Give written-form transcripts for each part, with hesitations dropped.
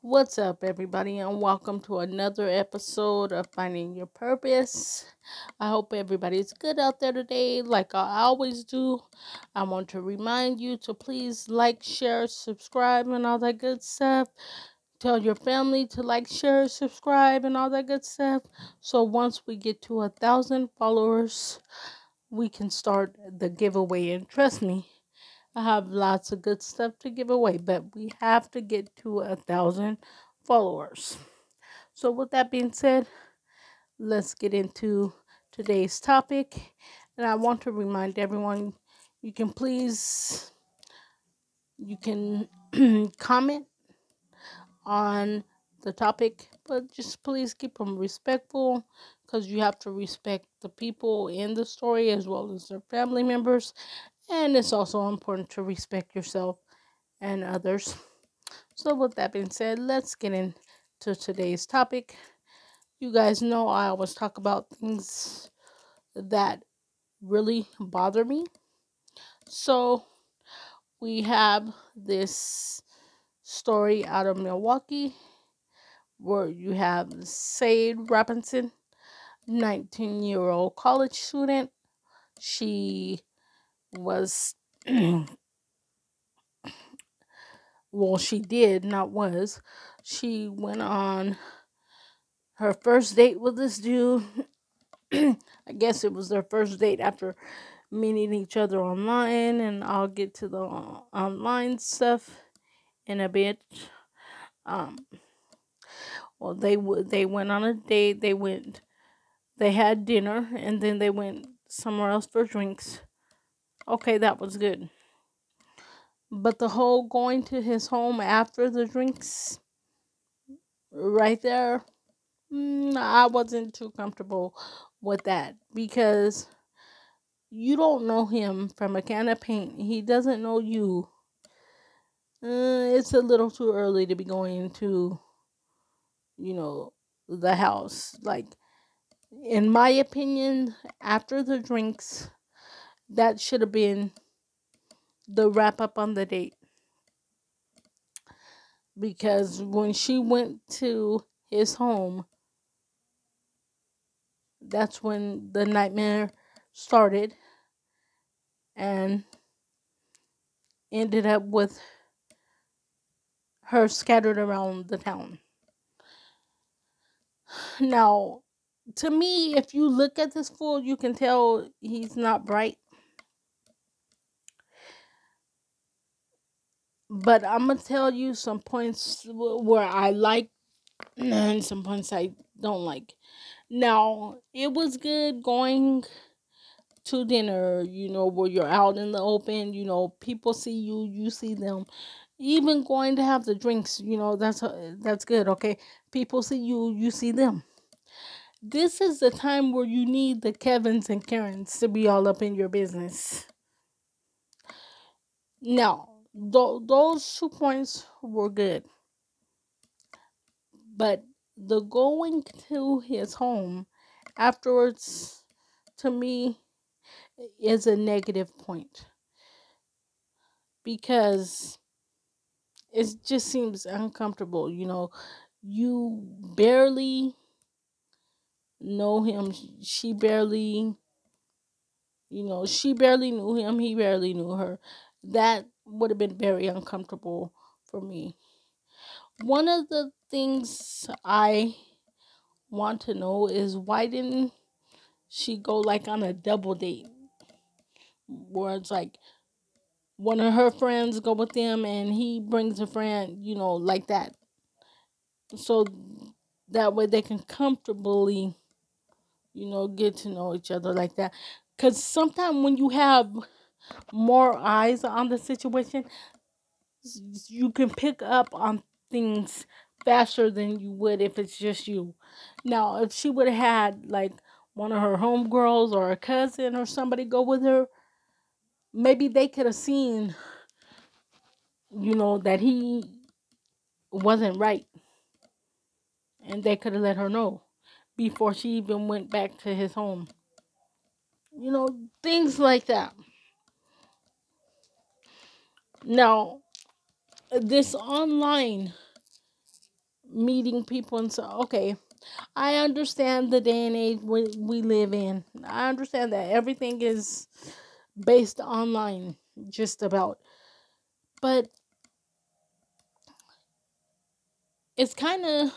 What's up, everybody, and welcome to another episode of Finding Your Purpose. I hope everybody's good out there today. Like I always do, I want to remind you to please like, share, subscribe, and all that good stuff. Tell your family to like, share, subscribe, and all that good stuff. So once we get to 1,000 followers, we can start the giveaway. And trust me, I have lots of good stuff to give away, but we have to get to 1,000 followers. So, with that being said, let's get into today's topic. And I want to remind everyone you can please you can comment on the topic, but just please keep them respectful because you have to respect the people in the story as well as their family members. And it's also important to respect yourself and others. So, with that being said, let's get into today's topic. You guys know I always talk about things that really bother me. So, we have this story out of Milwaukee where you have Sade Robinson, 19-year-old college student. She was, well, she did, not was. She went on her first date with this dude. I guess it was their first date after meeting each other online, and I'll get to the online stuff in a bit. Um, well, they went on a date. They had dinner, and then they went somewhere else for drinks. Okay, that was good. But the whole going to his home after the drinks, right there, I wasn't too comfortable with that because you don't know him from a can of paint. He doesn't know you. It's a little too early to be going to, you know, the house. Like, in my opinion, after the drinks, that should have been the wrap up on the date. Because when she went to his home, that's when the nightmare started and ended up with her scattered around the town. Now, to me, if you look at this fool, you can tell he's not bright. But I'm gonna tell you some points where I like and some points I don't like. Now, it was good going to dinner, where you're out in the open, people see you, you see them. Even going to have the drinks, that's good, okay? People see you, you see them. This is the time where you need the Kevins and Karens to be all up in your business. Now, those 2 points were good. But the going to his home afterwards, to me, is a negative point. Because it just seems uncomfortable. You barely know him. She barely knew him. He barely knew her. That would have been very uncomfortable for me. One of the things I want to know is why didn't she go like on a double date where it's like one of her friends go with them and he brings a friend, like that. So that way they can comfortably, get to know each other like that. Because sometimes when you have more eyes on the situation, you can pick up on things faster than you would if it's just you. Now, if she would have had like one of her homegirls or a cousin or somebody go with her, maybe they could have seen, that he wasn't right. And they could have let her know before she even went back to his home. Things like that. Now, this online meeting people and so okay, I understand the day and age we live in. I understand that everything is based online, just about. But it's kind of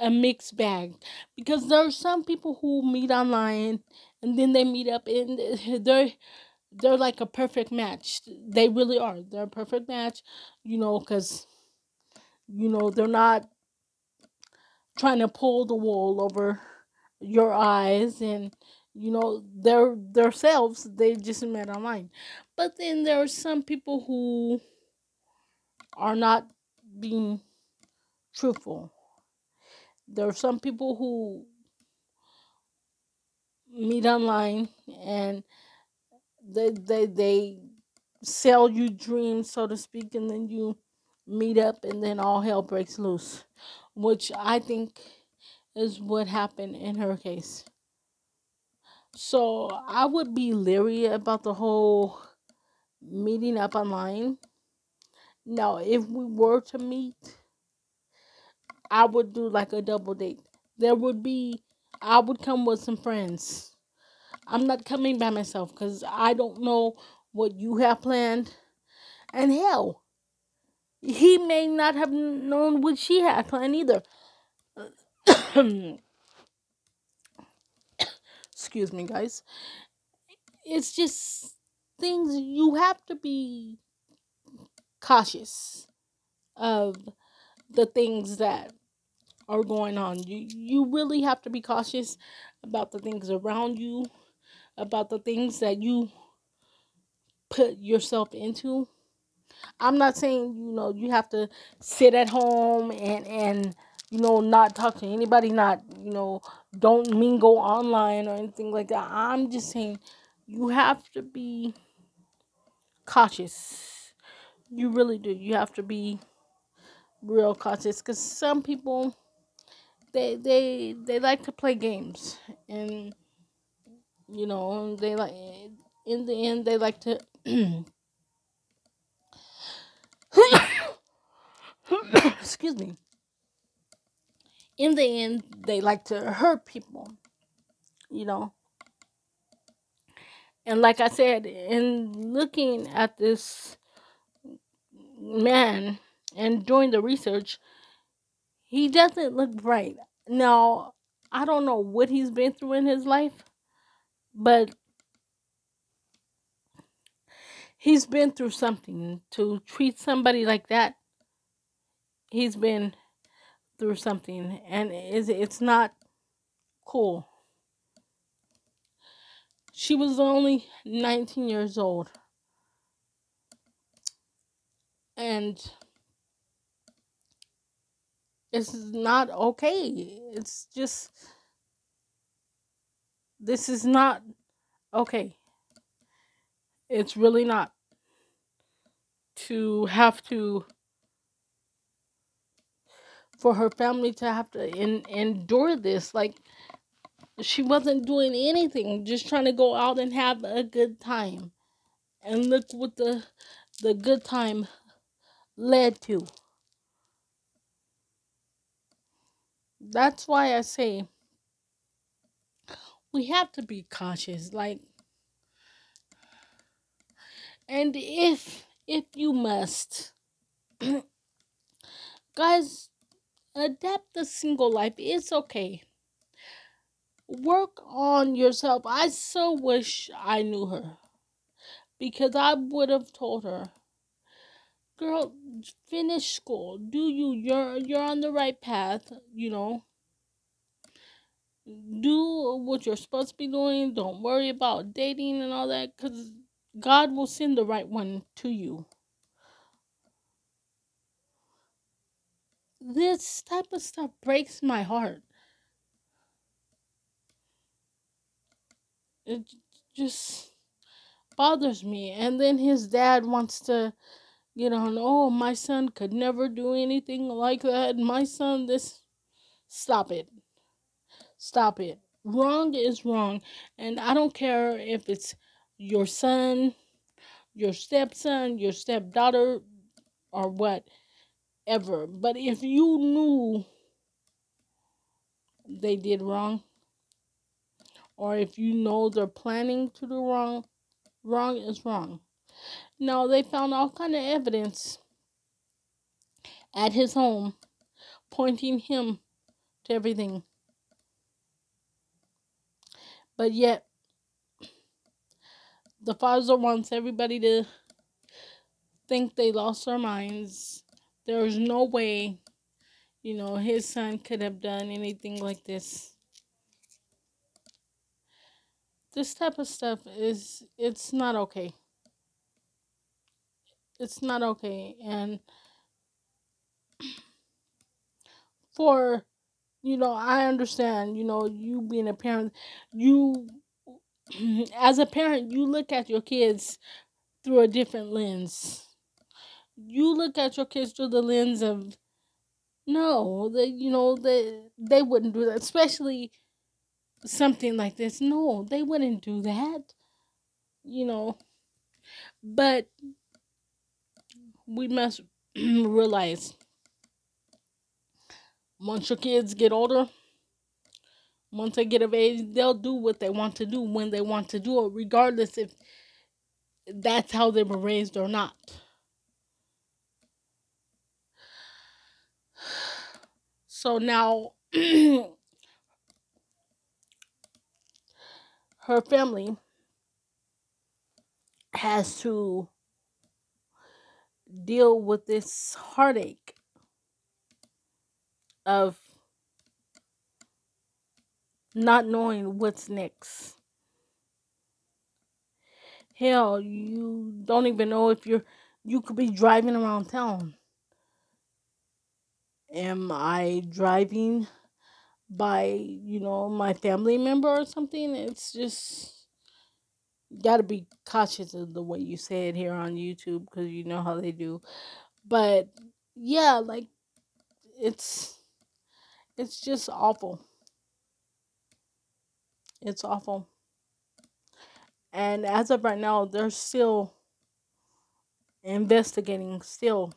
a mixed bag because there are some people who meet online and then they meet up and they're like a perfect match. They really are. They're a perfect match, because they're not trying to pull the wool over your eyes, and they're themselves. They just met online. But then there are some people who are not being truthful. There are some people who meet online and they sell you dreams, so to speak, and then you meet up and then all hell breaks loose, which I think is what happened in her case. So I would be leery about the whole meeting up online. Now, if we were to meet, I would do like a double date. There would be, I would come with some friends. I'm not coming by myself because I don't know what you have planned. And hell, he may not have known what she had planned either. Excuse me, guys. It's just things you have to be cautious of the things that are going on. You really have to be cautious about the things around you, about the things that you put yourself into. I'm not saying you have to sit at home and not talk to anybody, not don't mingle online or anything like that. I'm just saying you have to be cautious. You really do. You have to be real cautious because some people they like to play games, and they like, in the end they like to excuse me, in the end they like to hurt people, you know and like I said, in looking at this man and doing the research, he doesn't look right. Now, I don't know what he's been through in his life, but he's been through something. To treat somebody like that, he's been through something, and it's not cool. She was only 19 years old, and it's not okay. It's just, this is not okay. It's really not, to have to, for her family to have to endure this. Like, she wasn't doing anything, just trying to go out and have a good time. And look what the good time led to. That's why I say we have to be cautious. Like, and if you must, guys, adapt the single life. It's okay. Work on yourself. I so wish I knew her, because I would have told her, girl, finish school. Do you're on the right path, Do what you're supposed to be doing. Don't worry about dating and all that, cuz God will send the right one to you. This type of stuff breaks my heart. It just bothers me. And then his dad wants to get on, oh, my son could never do anything like that. My son, this. Stop it. Stop it. Wrong is wrong. And I don't care if it's your son, your stepson, your stepdaughter, or what. ever. But if you knew they did wrong, or if you know they're planning to do wrong, wrong is wrong. Now they found all kind of evidence at his home pointing him to everything. But yet the father wants everybody to think they lost their minds. There's no way, his son could have done anything like this. This type of stuff it's not okay. It's not okay. And for, I understand, you being a parent, you as a parent, you look at your kids through a different lens. You look at your kids through the lens of, no, they wouldn't do that, especially something like this. No, they wouldn't do that, you know. But we must realize, once your kids get older, once they get of age, they'll do what they want to do when they want to do it, regardless if that's how they were raised or not. So now, her family has to deal with this heartache of not knowing what's next. Hell, you don't even know if you could be driving around town. Am I driving by, my family member or something? It's just, you gotta be cautious of the way you say it here on YouTube, because you know how they do. But yeah, like, it's it's just awful. It's awful. And as of right now, they're still investigating still,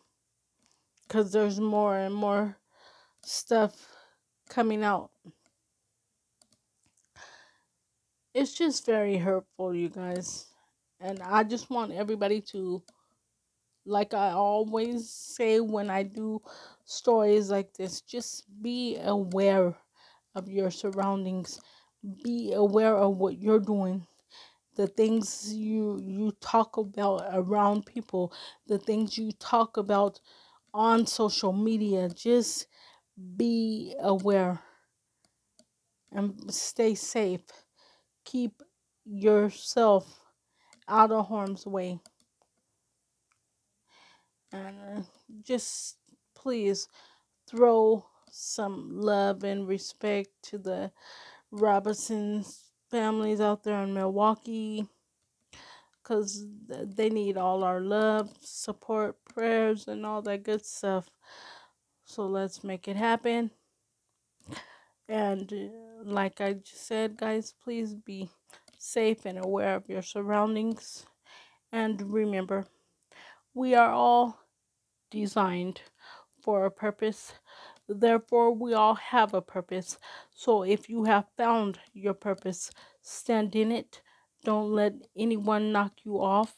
because there's more and more stuff coming out. It's just very hurtful, you guys. And I just want everybody to, like I always say when I do stories like this, just be aware of your surroundings. Be aware of what you're doing. The things you talk about around people, the things you talk about on social media. Just be aware and stay safe. Keep yourself out of harm's way. And just please throw some love and respect to the Robinsons families out there in Milwaukee, because they need all our love, support, prayers, and all that good stuff. So let's make it happen. And like I just said, guys, please be safe and aware of your surroundings. And remember, we are all designed for a purpose. Therefore, we all have a purpose. So if you have found your purpose, stand in it. Don't let anyone knock you off.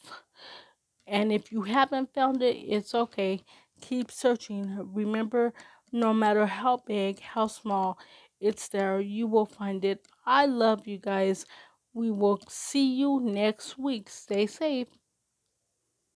And if you haven't found it, it's okay. Keep searching. Remember, no matter how big, how small, it's there. You will find it. I love you guys. We will see you next week. Stay safe.